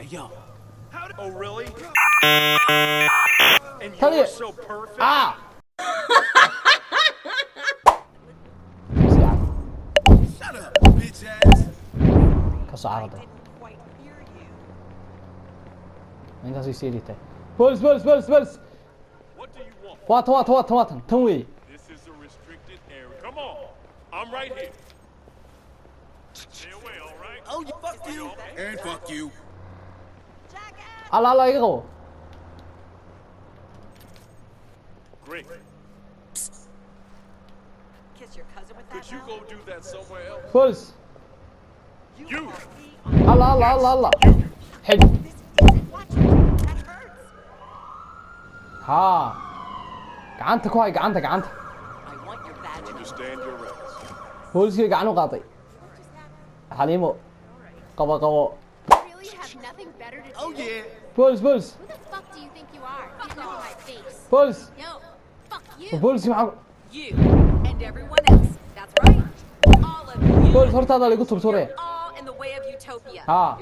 Hey, yo. Oh, really? And Tell you're you. so perfect. Ah! Shut up, bitch ass. Kasoo cararday. Didn't quite hear you. Intaas way sii dhigtay. Bolis. What do you want? Waatan. Tan weeye. This is a restricted area. Come on. I'm right here. Stay away, all right? Oh, fuck you. And fuck you. Jackass! Alla iga qabo. Great. Kiss your cousin with that Could you mouth? go do that somewhere else? Bolis. You. Alla. Xidh. This isn't watching. That hurts. Haa. Gacanta ku hay gacanta. I want your badge. Understand your rights. Booliskii gacan u qaaday. Xaliimo. Qabo. Really have nothing better to do? Oh, yeah. Bolis. Who the fuck do you think you are? Get over my face. Bolis. No, fuck you. Booliskii maxaa You and everyone else. That's right. All of you. Bolis hortaada lagu turturaya. All in the way of utopia. Haa.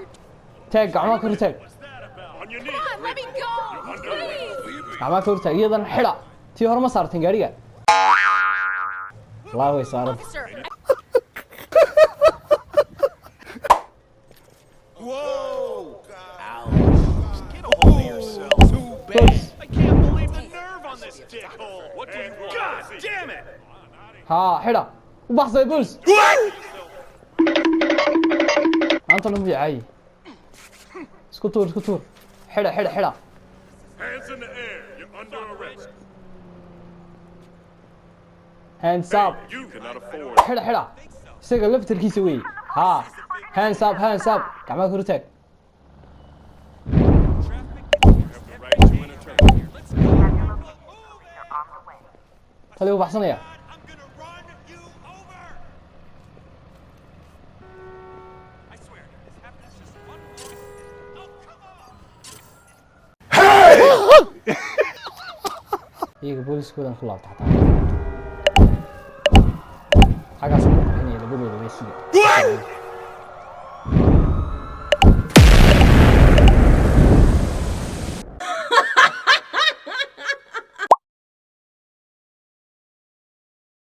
Taag gacmaha kor taag. What's that about? On your knees. Come on, let me go. Please. Gacmaha kor taag iyadan xidha. Tii hore ma saartin gaariga. Wallaahi way saaran. Officer, Whoa. Get a hold of yourself. Too bad. Bolis. I can't believe the nerve on this dickhole. What do you want? God damn it. Haa xidha. U baxsay bolis. Maanta dhan buu caayay. Isku tuur. Xidha. Hands in the air. You're under arrest. Hands up. You cannot afford. Xidha. Isaga laftarkiisa weeye. Haa. Hands up. Gacmaha kor taag. You have the right to an attorney. Tali u baxsanaya. I'm gonna run you over. I swear, this happens just one voice. Oh, come on. iyaga booliskoodan ku laabta xataa xagaas ku qaxinaya labadooda way sugi